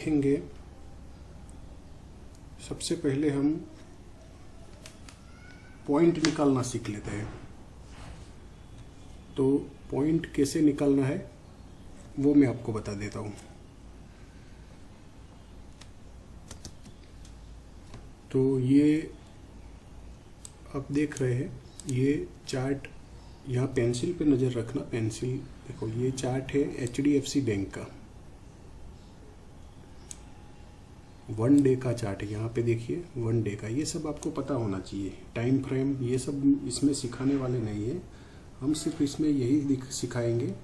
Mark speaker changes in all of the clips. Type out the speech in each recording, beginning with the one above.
Speaker 1: देखेंगे। सबसे पहले हम पॉइंट निकालना सीख लेते हैं। तो पॉइंट कैसे निकालना है वो मैं आपको बता देता हूँ। तो ये आप देख रहे हैं, ये चार्ट यहाँ पेंसिल पे नज़र रखना। पेंसिल देखो, ये चार्ट है HDFC बैंक का, 1 डे का चार्ट है। यहाँ पे देखिए 1 डे का, ये सब आपको पता होना चाहिए। टाइम फ्रेम ये सब इसमें सिखाने वाले नहीं है, हम सिर्फ इसमें यही सिखाएंगे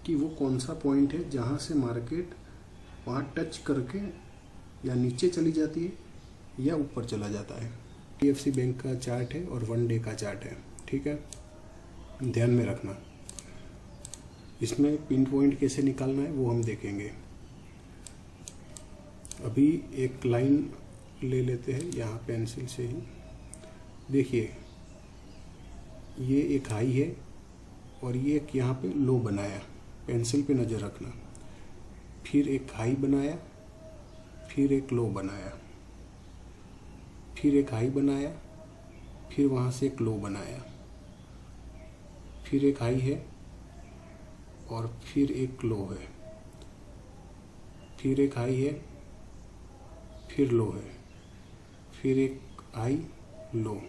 Speaker 1: कि वो कौन सा पॉइंट है जहाँ से मार्केट वहाँ टच करके या नीचे चली जाती है या ऊपर चला जाता है। HDFC बैंक का चार्ट है और 1 डे का चार्ट है, ठीक है, ध्यान में रखना। इसमें पिन पॉइंट कैसे निकालना है वो हम देखेंगे। अभी एक लाइन ले लेते हैं यहाँ पेंसिल से ही। देखिए ये एक हाई है और ये एक यहाँ पे लो बनाया, पेंसिल पे नज़र रखना। फिर एक हाई बनाया, फिर एक लो बनाया, फिर एक हाई बनाया, फिर वहाँ से एक लो बनाया, फिर एक हाई है और फिर एक लो है, फिर एक हाई है, फिर लो है, फिर एक हाई लो।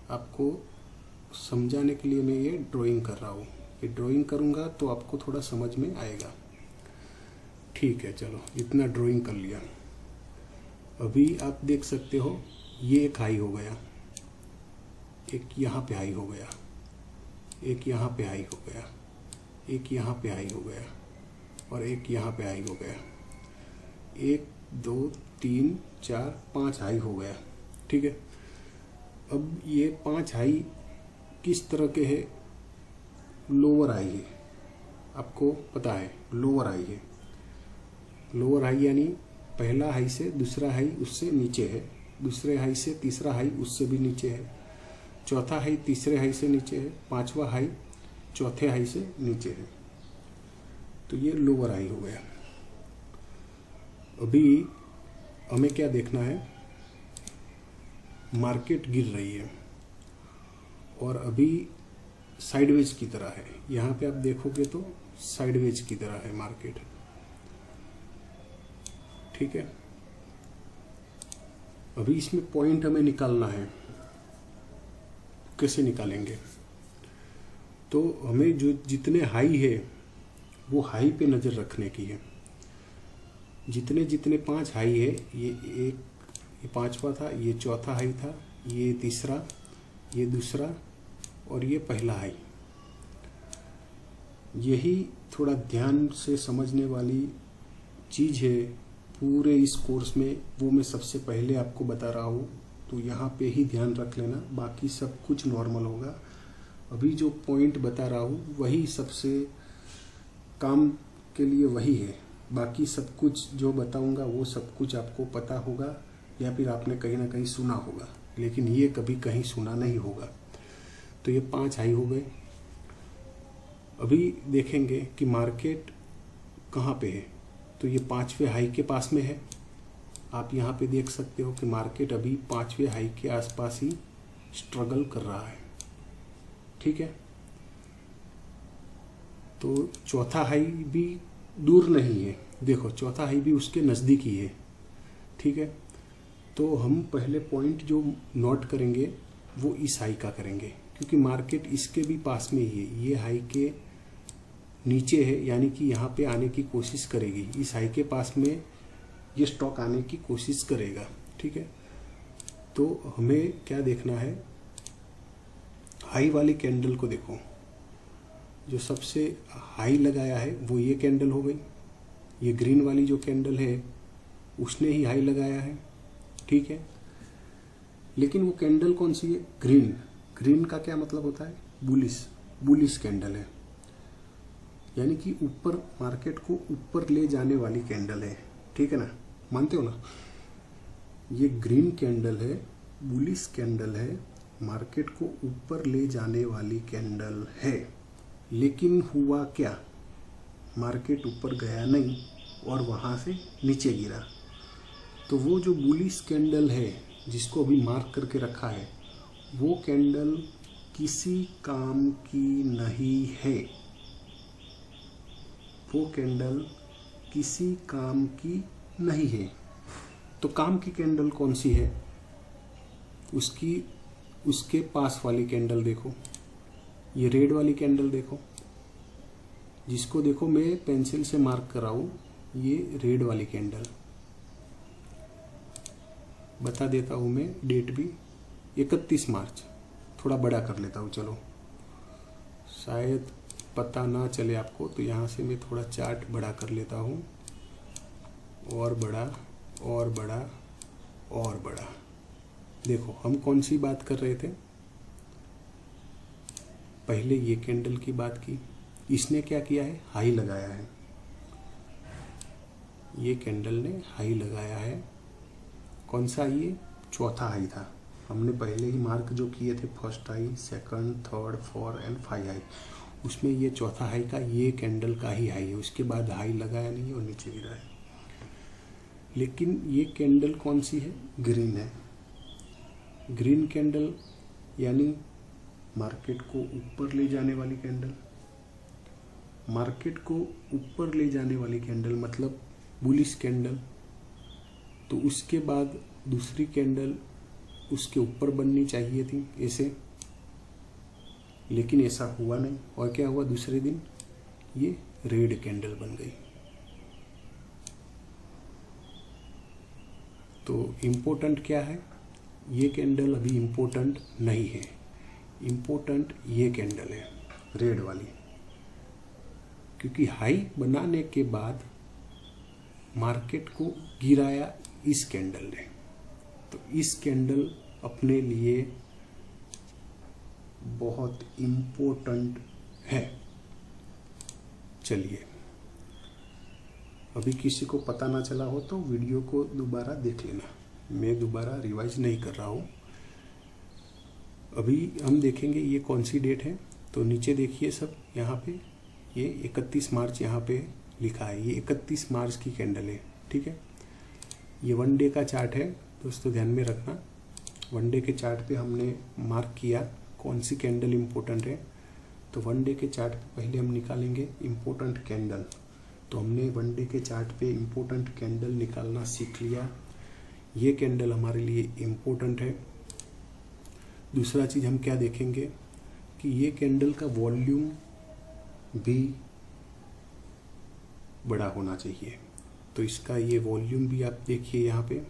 Speaker 1: आपको समझाने के लिए मैं ये ड्राइंग कर रहा हूँ। ये ड्राइंग करूँगा तो आपको थोड़ा समझ में आएगा। ठीक है, चलो इतना ड्राइंग कर लिया। अभी आप देख सकते हो ये एक हाई हो गया, एक यहाँ पे हाई हो गया, एक यहाँ पे हाई हो गया, एक यहाँ पे हाई हो गया और एक यहाँ पे हाई हो गया। 1 2 3 4 5 हाई हो गया, ठीक है। अब ये 5 हाई किस तरह के है? लोअर हाई है, आपको पता है लोअर हाई है। लोअर हाई यानी पहला हाई से दूसरा हाई उससे नीचे है, दूसरे हाई से तीसरा हाई उससे भी नीचे है, चौथा हाई तीसरे हाई से नीचे है, पांचवा हाई चौथे हाई से नीचे है। तो ये लोअर हाई हो गया। अभी हमें क्या देखना है? मार्केट गिर रही है और अभी साइडवेज की तरह है। यहाँ पे आप देखोगे तो साइडवेज की तरह है मार्केट, ठीक है। अभी इसमें पॉइंट हमें निकालना है। कैसे निकालेंगे? तो हमें जो जितने हाई है वो हाई पे नज़र रखने की है। जितने जितने 5 हाई है, ये पांचवा था, ये चौथा हाई था, ये तीसरा, ये दूसरा और ये पहला हाई। यही थोड़ा ध्यान से समझने वाली चीज़ है पूरे इस कोर्स में, वो मैं सबसे पहले आपको बता रहा हूँ। तो यहाँ पे ही ध्यान रख लेना, बाकी सब कुछ नॉर्मल होगा। अभी जो पॉइंट बता रहा हूँ वही सबसे काम के लिए वही है। बाकी सब कुछ जो बताऊंगा वो सब कुछ आपको पता होगा या फिर आपने कहीं ना कहीं सुना होगा, लेकिन ये कभी कहीं सुना नहीं होगा। तो ये 5 हाई हो गए। अभी देखेंगे कि मार्केट कहाँ पे है। तो ये 5वें हाई के पास में है। आप यहाँ पे देख सकते हो कि मार्केट अभी 5वें हाई के आसपास ही स्ट्रगल कर रहा है, ठीक है। तो चौथा हाई भी दूर नहीं है, देखो चौथा हाई भी उसके नज़दीक ही है, ठीक है। तो हम पहले पॉइंट जो नोट करेंगे वो इस हाई का करेंगे, क्योंकि मार्केट इसके भी पास में ही है। ये हाई के नीचे है, यानी कि यहाँ पे आने की कोशिश करेगी। इस हाई के पास में ये स्टॉक आने की कोशिश करेगा, ठीक है। तो हमें क्या देखना है? हाई वाली कैंडल को देखो, जो सबसे हाई लगाया है वो ये कैंडल हो गई। ये ग्रीन वाली जो कैंडल है उसने ही हाई लगाया है, ठीक है। लेकिन वो कैंडल कौन सी है? ग्रीन। ग्रीन का क्या मतलब होता है? बुलिश कैंडल है, यानी कि ऊपर, मार्केट को ऊपर ले जाने वाली कैंडल है, ठीक है ना, मानते हो ना। ये ग्रीन कैंडल है, बुलिश कैंडल है, मार्केट को ऊपर ले जाने वाली कैंडल है। लेकिन हुआ क्या? मार्केट ऊपर गया नहीं, और वहाँ से नीचे गिरा। तो वो जो बुलिश कैंडल है जिसको अभी मार्क करके रखा है, वो कैंडल किसी काम की नहीं है। वो कैंडल किसी काम की नहीं है। तो काम की कैंडल कौन सी है? उसके पास वाली कैंडल देखो, ये रेड वाली कैंडल देखो, जिसको देखो मैं पेंसिल से मार्क कर रहा हूँ, ये रेड वाली कैंडल। बता देता हूँ मैं डेट भी, 31 मार्च। थोड़ा बड़ा कर लेता हूँ, चलो शायद पता ना चले आपको, तो यहाँ से मैं थोड़ा चार्ट बड़ा कर लेता हूँ, और बड़ा और बड़ा और बड़ा। देखो हम कौन सी बात कर रहे थे? पहले ये कैंडल की बात की, इसने क्या किया है? हाई लगाया है। ये कैंडल ने हाई लगाया है। कौन सा? ये चौथा हाई था। हमने पहले ही मार्क जो किए थे, first high, second, third, fourth and 5 high, उसमें ये चौथा हाई का ये कैंडल का ही हाई है। उसके बाद हाई लगाया नहीं और नीचे गिरा है। लेकिन ये कैंडल कौन सी है? ग्रीन है। ग्रीन कैंडल यानी मार्केट को ऊपर ले जाने वाली कैंडल। मार्केट को ऊपर ले जाने वाली कैंडल मतलब बुलिश कैंडल। तो उसके बाद दूसरी कैंडल उसके ऊपर बननी चाहिए थी ऐसे, लेकिन ऐसा हुआ नहीं। और क्या हुआ? दूसरे दिन ये रेड कैंडल बन गई। तो इम्पोर्टेंट क्या है? ये कैंडल अभी इम्पोर्टेंट नहीं है। इम्पोर्टेंट ये कैंडल है, रेड वाली, क्योंकि हाई बनाने के बाद मार्केट को गिराया इस कैंडल ने। तो इस कैंडल अपने लिए बहुत इम्पोर्टेंट है। चलिए, अभी किसी को पता ना चला हो तो वीडियो को दोबारा देख लेना, मैं दोबारा रिवाइज नहीं कर रहा हूँ। अभी हम देखेंगे ये कौन सी डेट है। तो नीचे देखिए सब, यहाँ पे ये 31 मार्च यहाँ पे लिखा है। ये 31 मार्च की कैंडल है, ठीक है। ये 1 डे का चार्ट है दोस्तों, ध्यान में रखना। 1 डे के चार्ट पे हमने मार्क किया कौन सी कैंडल इम्पोर्टेंट है। तो 1 डे के चार्ट पे पहले हम निकालेंगे इम्पोर्टेंट कैंडल। तो हमने 1 डे के चार्ट पे इम्पोर्टेंट कैंडल निकालना सीख लिया। ये कैंडल हमारे लिए इम्पोर्टेंट है। दूसरा चीज़ हम क्या देखेंगे कि ये कैंडल का वॉल्यूम भी बड़ा होना चाहिए। तो इसका ये वॉल्यूम भी आप देखिए, यहाँ पे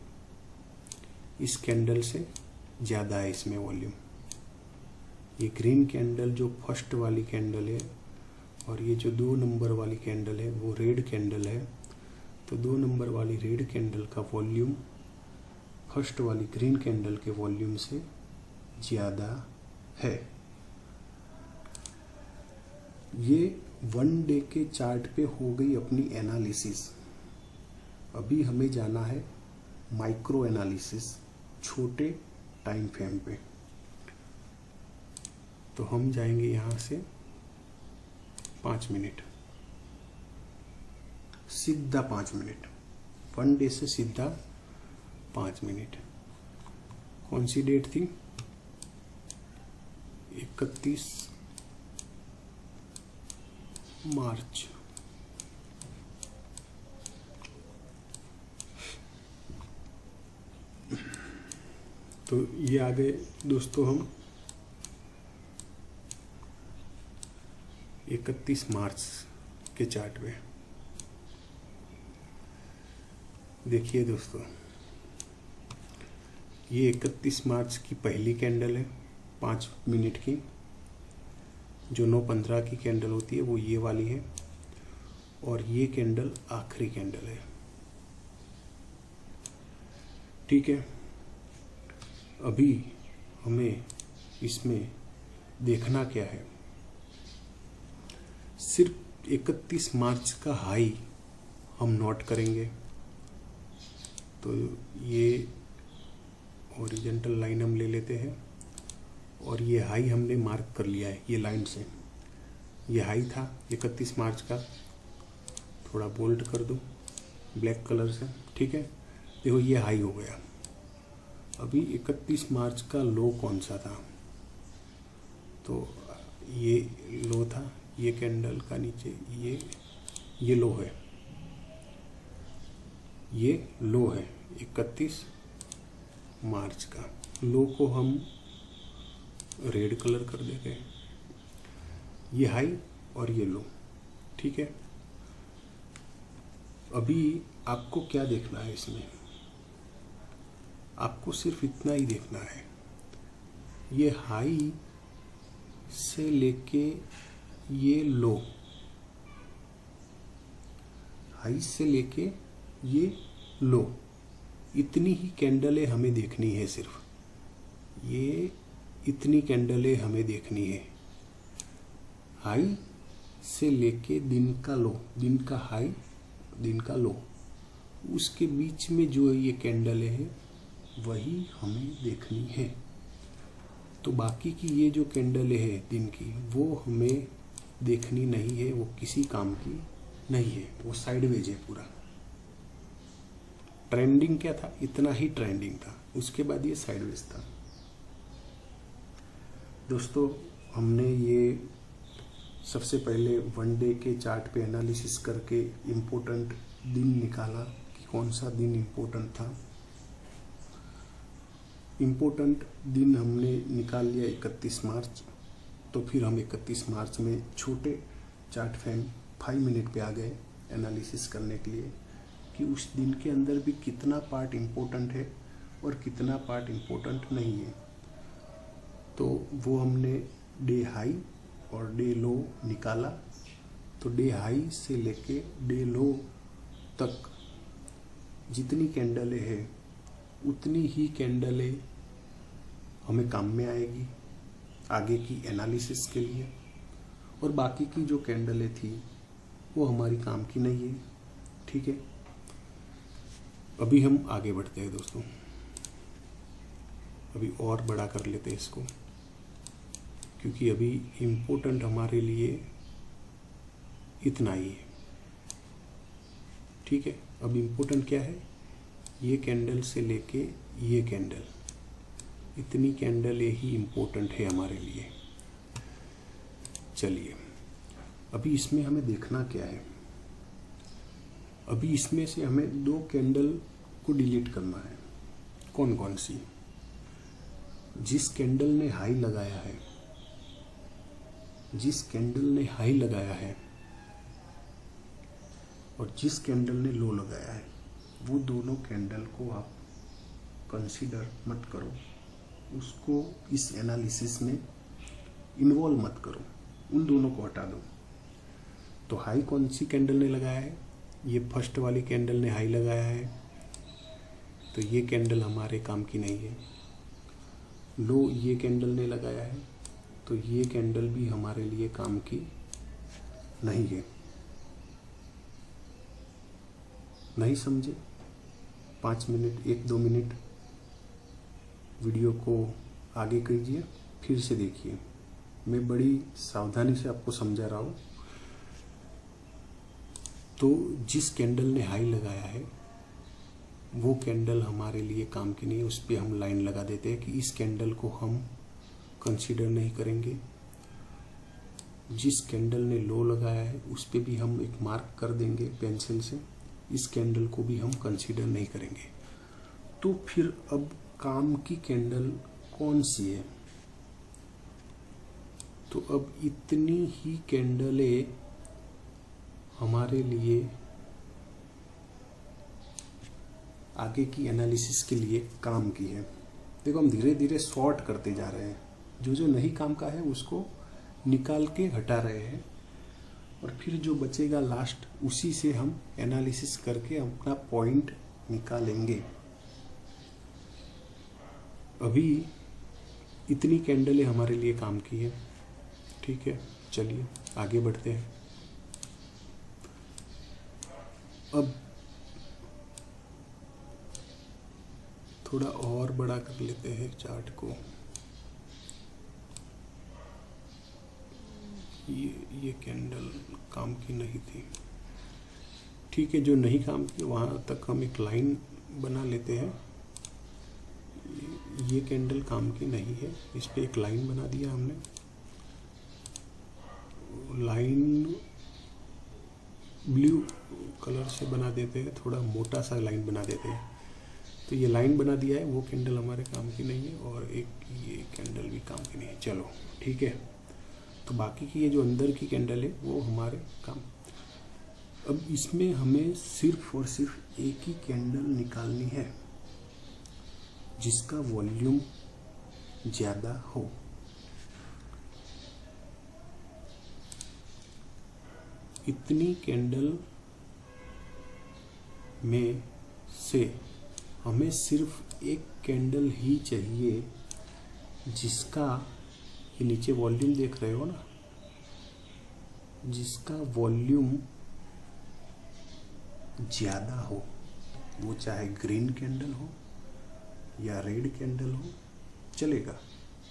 Speaker 1: इस कैंडल से ज़्यादा है इसमें वॉल्यूम। ये ग्रीन कैंडल जो फर्स्ट वाली कैंडल है और ये जो 2 नंबर वाली कैंडल है वो रेड कैंडल है। तो 2 नंबर वाली रेड कैंडल का वॉल्यूम फर्स्ट वाली ग्रीन कैंडल के वॉल्यूम से ज़्यादा है। ये 1 डे के चार्ट पे हो गई अपनी एनालिसिस। अभी हमें जाना है माइक्रो एनालिसिस, छोटे टाइम फ्रेम पे। तो हम जाएंगे यहाँ से 5 मिनट, सीधा 5 मिनट, 1 डे से सीधा 5 मिनट। कौन सी डेट थी? 31 मार्च। तो ये आ गए दोस्तों हम 31 मार्च के चार्ट में। देखिए दोस्तों, ये 31 मार्च की पहली कैंडल है 5 मिनट की। जो 9:15 की कैंडल होती है वो ये वाली है, और ये कैंडल आखिरी कैंडल है, ठीक है। अभी हमें इसमें देखना क्या है, सिर्फ 31 मार्च का हाई हम नोट करेंगे। तो ये हॉरिजॉन्टल लाइन हम ले लेते हैं, और ये हाई हमने मार्क कर लिया है ये लाइन से। ये हाई था 31 मार्च का, थोड़ा बोल्ड कर दो, ब्लैक कलर से, ठीक है। देखो ये हाई हो गया। अभी 31 मार्च का लो कौन सा था, तो ये लो था, ये कैंडल का नीचे ये लो है, ये लो है 31 मार्च का। लो को हम रेड कलर कर देते हैं, ये हाई और ये लो, ठीक है। अभी आपको क्या देखना है इसमें, आपको सिर्फ इतना ही देखना है, ये हाई से लेके ये लो, हाई से लेके ये लो, इतनी ही कैंडलें हमें देखनी है। सिर्फ ये इतनी कैंडलें हमें देखनी है, हाई से लेके दिन का लो, दिन का हाई दिन का लो, उसके बीच में जो ये कैंडलें हैं वही हमें देखनी है। तो बाकी की ये जो कैंडलें हैं दिन की, वो हमें देखनी नहीं है, वो किसी काम की नहीं है, वो साइडवेज है पूरा। ट्रेंडिंग क्या था, इतना ही ट्रेंडिंग था, उसके बाद ये साइडवेज था। दोस्तों हमने ये सबसे पहले वन डे के चार्ट पे एनालिसिस करके इम्पोर्टेंट दिन निकाला कि कौन सा दिन इम्पोर्टेंट था। इम्पोर्टेंट दिन हमने निकाल लिया 31 मार्च। तो फिर हम 31 मार्च में छोटे चार्ट फ्रेम 5 मिनट पे आ गए एनालिसिस करने के लिए कि उस दिन के अंदर भी कितना पार्ट इम्पोर्टेंट है और कितना पार्ट इम्पोर्टेंट नहीं है। तो वो हमने डे हाई और डे लो निकाला। तो डे हाई से लेके डे लो तक जितनी कैंडलें हैं उतनी ही कैंडलें हमें काम में आएगी आगे की एनालिसिस के लिए, और बाकी की जो कैंडलें थी वो हमारी काम की नहीं है, ठीक है। अभी हम आगे बढ़ते हैं दोस्तों, अभी और बड़ा कर लेते हैं इसको, क्योंकि अभी इम्पोर्टेंट हमारे लिए इतना ही है, ठीक है। अब इम्पोर्टेंट क्या है, ये कैंडल से लेके ये कैंडल, इतनी कैंडल ही इम्पोर्टेंट है हमारे लिए। चलिए अभी इसमें हमें देखना क्या है, अभी इसमें से हमें 2 कैंडल को डिलीट करना है। कौन कौन सी, जिस कैंडल ने हाई लगाया है, जिस कैंडल ने हाई लगाया है और जिस कैंडल ने लो लगाया है, वो दोनों कैंडल को आप कंसीडर मत करो, उसको इस एनालिसिस में इन्वॉल्व मत करो, उन दोनों को हटा दो। तो हाई कौन सी कैंडल ने लगाया है, ये फर्स्ट वाली कैंडल ने हाई लगाया है, तो ये कैंडल हमारे काम की नहीं है। लो ये कैंडल ने लगाया है, तो ये कैंडल भी हमारे लिए काम की नहीं है। नहीं समझे, 5 मिनट 1-2 मिनट वीडियो को आगे कीजिए, फिर से देखिए। मैं बड़ी सावधानी से आपको समझा रहा हूँ। तो जिस कैंडल ने हाई लगाया है वो कैंडल हमारे लिए काम की नहीं, उस पर हम लाइन लगा देते हैं कि इस कैंडल को हम कंसीडर नहीं करेंगे। जिस कैंडल ने लो लगाया है उस पर भी हम एक मार्क कर देंगे पेंसिल से, इस कैंडल को भी हम कंसीडर नहीं करेंगे। तो फिर अब काम की कैंडल कौन सी है, तो अब इतनी ही कैंडलें हमारे लिए आगे की एनालिसिस के लिए काम की है। देखो हम धीरे धीरे सॉर्ट करते जा रहे हैं, जो जो नहीं काम का है उसको निकाल के हटा रहे हैं, और फिर जो बचेगा लास्ट उसी से हम एनालिसिस करके अपना पॉइंट निकालेंगे। अभी इतनी कैंडलें हमारे लिए काम की है, ठीक है। चलिए आगे बढ़ते हैं। अब थोड़ा और बड़ा कर लेते हैं चार्ट को। ये कैंडल काम की नहीं थी, ठीक है, जो नहीं काम किया वहाँ तक हम एक लाइन बना लेते हैं। ये कैंडल काम की नहीं है, इस पर एक लाइन बना दिया हमने। लाइन ब्लू कलर से बना देते हैं, थोड़ा मोटा सा लाइन बना देते हैं। तो ये लाइन बना दिया है, वो कैंडल हमारे काम की नहीं है, और एक ये कैंडल भी काम की नहीं है। चलो ठीक है, तो बाकी की ये जो अंदर की कैंडल है वो हमारे काम। अब इसमें हमें सिर्फ और सिर्फ एक ही कैंडल निकालनी है जिसका वॉल्यूम ज़्यादा हो। इतनी कैंडल में से हमें सिर्फ एक कैंडल ही चाहिए जिसका, ये नीचे वॉल्यूम देख रहे हो ना, जिसका वॉल्यूम ज़्यादा हो। वो चाहे ग्रीन कैंडल हो या रेड कैंडल हो, चलेगा,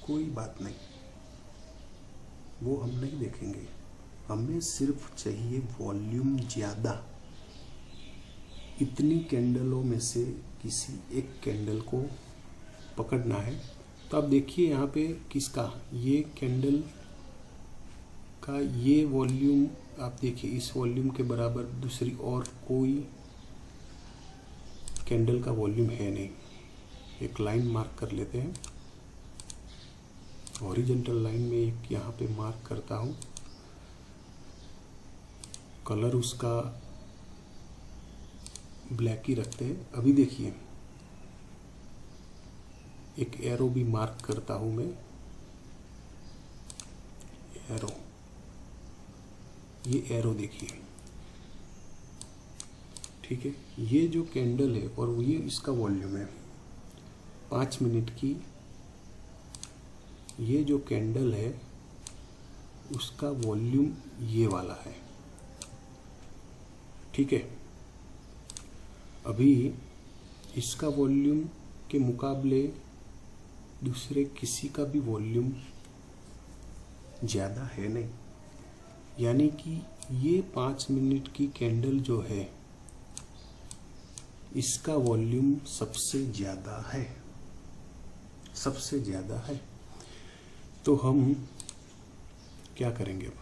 Speaker 1: कोई बात नहीं, वो हम नहीं देखेंगे। हमें सिर्फ चाहिए वॉल्यूम ज़्यादा। इतनी कैंडलों में से किसी एक कैंडल को पकड़ना है। तो आप देखिए यहाँ पे किसका, ये कैंडल का ये वॉल्यूम, आप देखिए इस वॉल्यूम के बराबर दूसरी और कोई कैंडल का वॉल्यूम है नहीं। एक लाइन मार्क कर लेते हैं, हॉरिजॉन्टल लाइन में एक यहाँ पे मार्क करता हूँ। कलर उसका ब्लैक ही रखते हैं। अभी देखिए एक एरो भी मार्क करता हूँ मैं, एरो, ये एरो देखिए, ठीक है। ये जो कैंडल है और ये इसका वॉल्यूम है 5 मिनट की। ये जो कैंडल है उसका वॉल्यूम ये वाला है, ठीक है। अभी इसका वॉल्यूम के मुकाबले दूसरे किसी का भी वॉल्यूम ज़्यादा है नहीं, यानी कि ये 5 मिनट की कैंडल जो है इसका वॉल्यूम सबसे ज़्यादा है, सबसे ज़्यादा है। तो हम क्या करेंगे अब?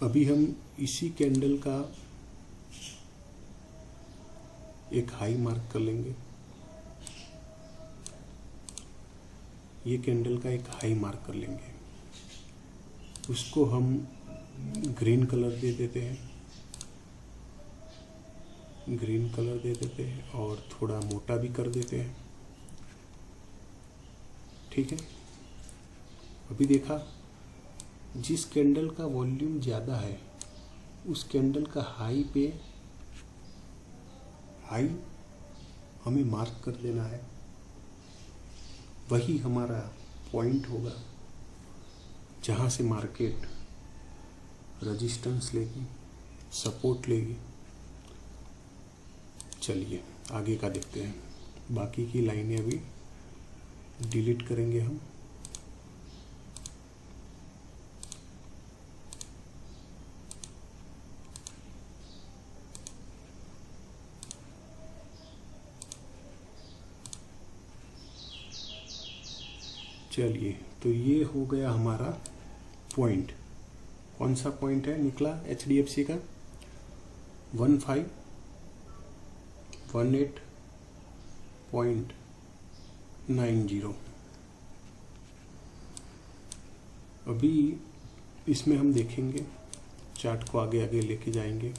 Speaker 1: अभी हम इसी कैंडल का एक हाई मार्क कर लेंगे, ये कैंडल का एक हाई मार्क कर लेंगे, उसको हम ग्रीन कलर दे देते हैं, ग्रीन कलर दे देते हैं और थोड़ा मोटा भी कर देते हैं, ठीक है। अभी देखा, जिस कैंडल का वॉल्यूम ज़्यादा है उस कैंडल का हाई पे, हाई हमें मार्क कर देना है, वही हमारा पॉइंट होगा जहाँ से मार्केट रेजिस्टेंस लेगी, सपोर्ट लेगी। चलिए आगे का देखते हैं। बाकी की लाइनें अभी डिलीट करेंगे हम। चलिए, तो ये हो गया हमारा पॉइंट। कौन सा पॉइंट है निकला HDFC का? 1518.90। अभी इसमें हम देखेंगे, चार्ट को आगे आगे लेके जाएंगे।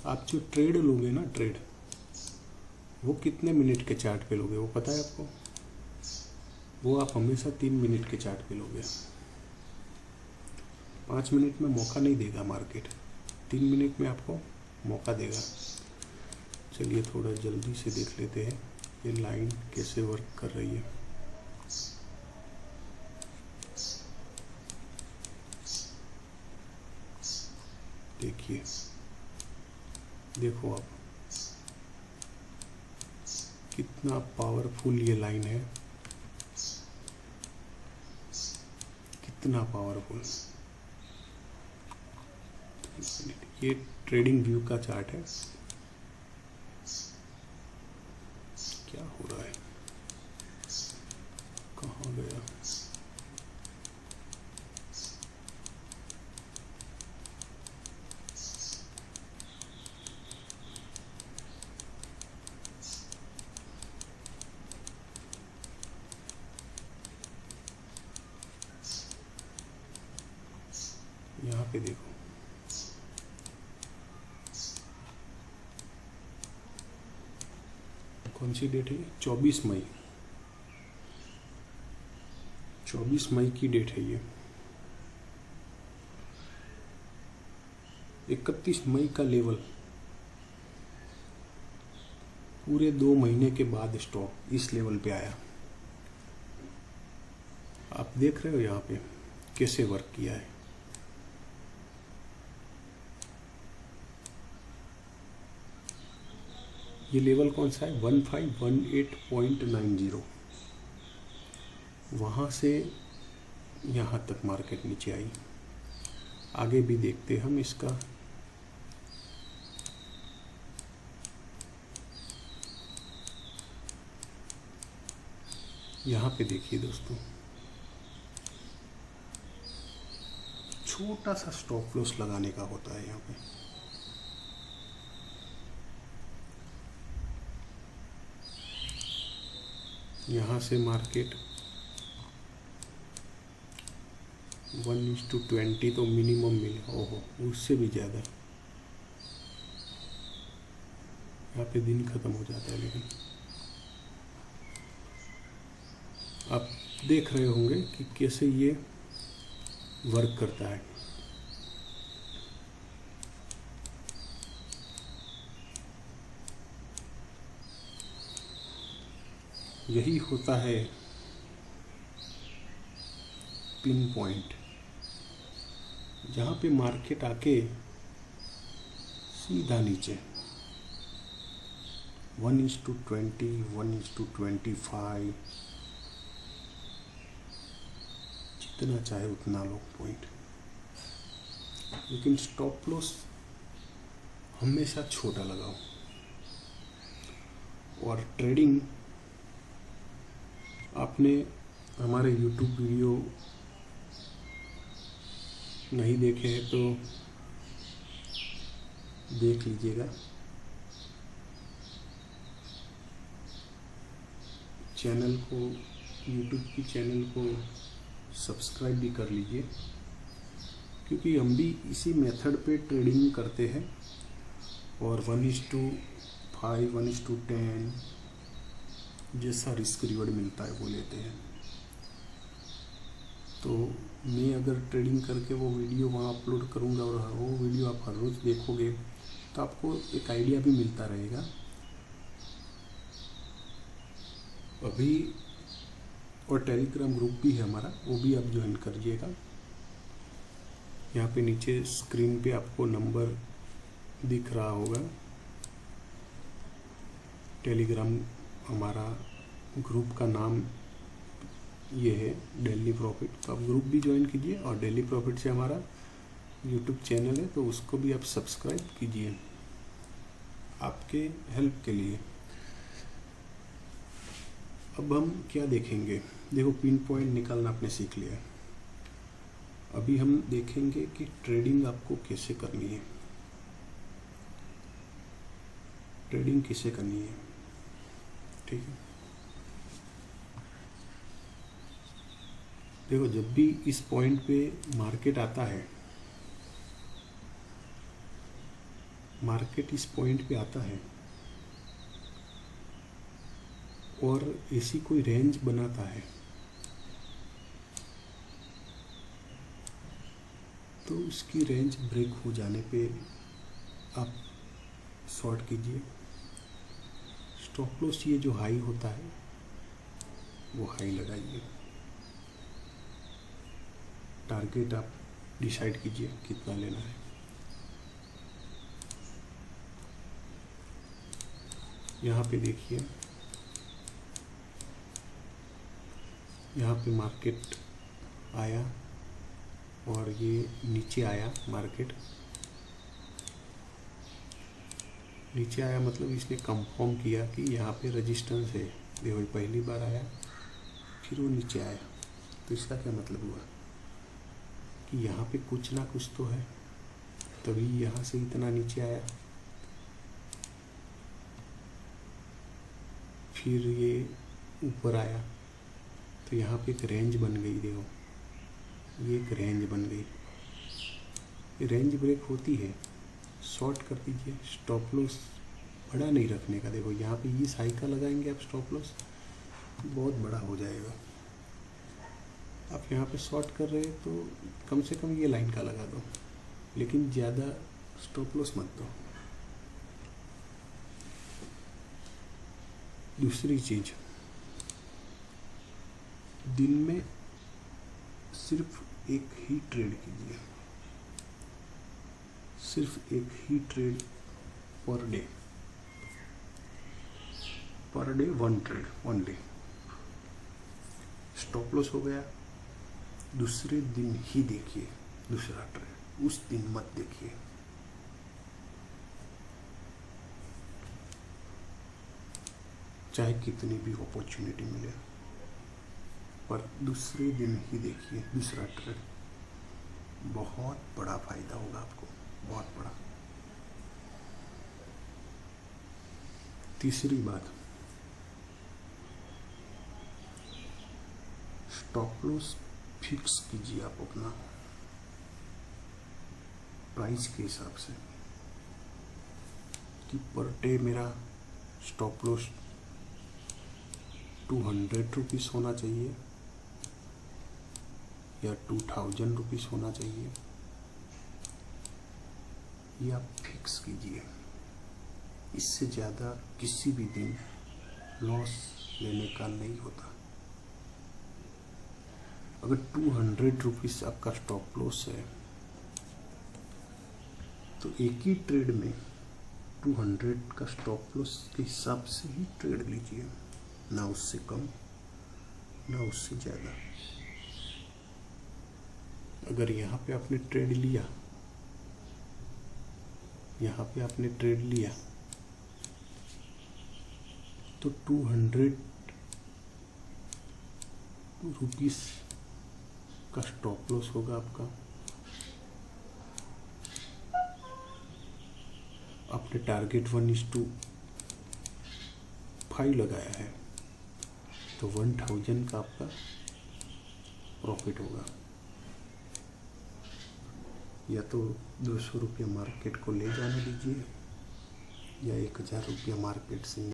Speaker 1: आप जो ट्रेड लोगे ना, ट्रेड, वो कितने मिनट के चार्ट पे लोगे वो पता है आपको? वो आप हमेशा 3 मिनट के चार्ट पे लोगे। 5 मिनट में मौका नहीं देगा मार्केट, 3 मिनट में आपको मौका देगा। चलिए थोड़ा जल्दी से देख लेते हैं ये लाइन कैसे वर्क कर रही है। देखिए, देखो आप कितना पावरफुल ये लाइन है, कितना पावरफुल। ये ट्रेडिंग व्यू का चार्ट है। क्या हो रहा है, कहाँ गया? यहाँ पे देखो, कौन सी डेट है? 24 मई, 24 मई की डेट है ये। 31 मई का लेवल, पूरे 2 महीने के बाद स्टॉक इस लेवल पे आया। आप देख रहे हो यहाँ पे कैसे वर्क किया है। ये लेवल कौन सा है? 1518.90। वहाँ से यहाँ तक मार्केट नीचे आई। आगे भी देखते हम इसका। यहाँ पे देखिए दोस्तों, छोटा सा स्टॉप लॉस लगाने का होता है यहाँ पे। यहाँ से मार्केट 1:20 तो मिनिमम मिले, ओहो उससे भी ज़्यादा। यहाँ पे दिन खत्म हो जाता है। लेकिन आप देख रहे होंगे कि कैसे ये वर्क करता है। यही होता है पिन पॉइंट, जहाँ पे मार्केट आके सीधा नीचे 1:20, 1:25, जितना चाहे उतना लो पॉइंट। लेकिन स्टॉप लॉस हमेशा छोटा लगाओ। और ट्रेडिंग, आपने हमारे YouTube वीडियो नहीं देखे हैं तो देख लीजिएगा। चैनल को, YouTube की चैनल को सब्सक्राइब भी कर लीजिए, क्योंकि हम भी इसी मेथड पे ट्रेडिंग करते हैं। और 1:5, 1:10 जैसा रिस्क रिवॉर्ड मिलता है वो लेते हैं। तो मैं अगर ट्रेडिंग करके वो वीडियो वहाँ अपलोड करूँगा और वो वीडियो आप हर रोज़ देखोगे तो आपको एक आइडिया भी मिलता रहेगा। अभी और टेलीग्राम ग्रुप भी है हमारा, वो भी आप ज्वाइन करिएगा। यहाँ पे नीचे स्क्रीन पे आपको नंबर दिख रहा होगा। टेलीग्राम हमारा ग्रुप का नाम ये है, डेली प्रॉफिट। तो आप ग्रुप भी ज्वाइन कीजिए। और डेली प्रॉफिट से हमारा यूट्यूब चैनल है, तो उसको भी आप सब्सक्राइब कीजिए, आपके हेल्प के लिए। अब हम क्या देखेंगे? देखो, पिन पॉइंट निकालना आपने सीख लिया। अभी हम देखेंगे कि ट्रेडिंग आपको कैसे करनी है। ट्रेडिंग किसे करनी है, ठीक है। देखो, जब भी इस पॉइंट पे मार्केट आता है, मार्केट इस पॉइंट पे आता है और ऐसी कोई रेंज बनाता है, तो उसकी रेंज ब्रेक हो जाने पे आप शॉर्ट कीजिए। स्टॉप लॉस, ये जो हाई होता है वो हाई लगाइए। टारगेट आप डिसाइड कीजिए कितना लेना है। यहाँ पे देखिए, यहाँ पे मार्केट आया और ये नीचे आया, मार्केट नीचे आया मतलब इसने कंफर्म किया कि यहाँ पे रेजिस्टेंस है। देखो पहली बार आया फिर वो नीचे आया, तो इसका क्या मतलब हुआ कि यहाँ पे कुछ ना कुछ तो है, तभी यहाँ से इतना नीचे आया। फिर ये ऊपर आया तो यहाँ पे एक रेंज बन गई। देखो ये एक रेंज बन गई। रेंज ब्रेक होती है, शॉर्ट कर दीजिए, स्टॉप लॉस बड़ा नहीं रखने का। देखो यहाँ पे ये साइकिल लगाएंगे आप, स्टॉप लॉस बहुत बड़ा हो जाएगा। आप यहाँ पे शॉर्ट कर रहे हैं तो कम से कम ये लाइन का लगा दो, लेकिन ज़्यादा स्टॉप लॉस मत दो। दूसरी चीज़, दिन में सिर्फ एक ही ट्रेड कीजिए, सिर्फ एक ही trade per day, per day one trade only. Stop loss हो गया, दूसरे दिन ही देखिए दूसरा ट्रेड, उस दिन मत देखिए। चाहे कितनी भी अपॉर्चुनिटी मिले, पर दूसरे दिन ही देखिए दूसरा ट्रेड। बहुत बड़ा फायदा होगा आपको, बहुत बड़ा। तीसरी बात, स्टॉप लॉस फिक्स कीजिए आप अपना प्राइस के हिसाब से कि पर डे मेरा स्टॉप लॉस 200 रुपीज़ होना चाहिए या 2000 रुपीज़ होना चाहिए। ये आप फिक्स कीजिए। इससे ज़्यादा किसी भी दिन लॉस लेने का नहीं होता। अगर 200 रुपीज़ आपका स्टॉप लॉस है तो एक ही ट्रेड में 200 का स्टॉप लॉस के हिसाब से ही ट्रेड लीजिए, ना उससे कम ना उससे ज़्यादा। अगर यहाँ पे आपने ट्रेड लिया, यहाँ पे आपने ट्रेड लिया तो 200 रुपीज़ का स्टॉप लॉस होगा आपका। आपने टारगेट 1:5 लगाया है तो 1000 का आपका प्रॉफिट होगा। या तो 200 रुपये मार्केट को ले जाने दीजिए या 1000 रुपया मार्केट से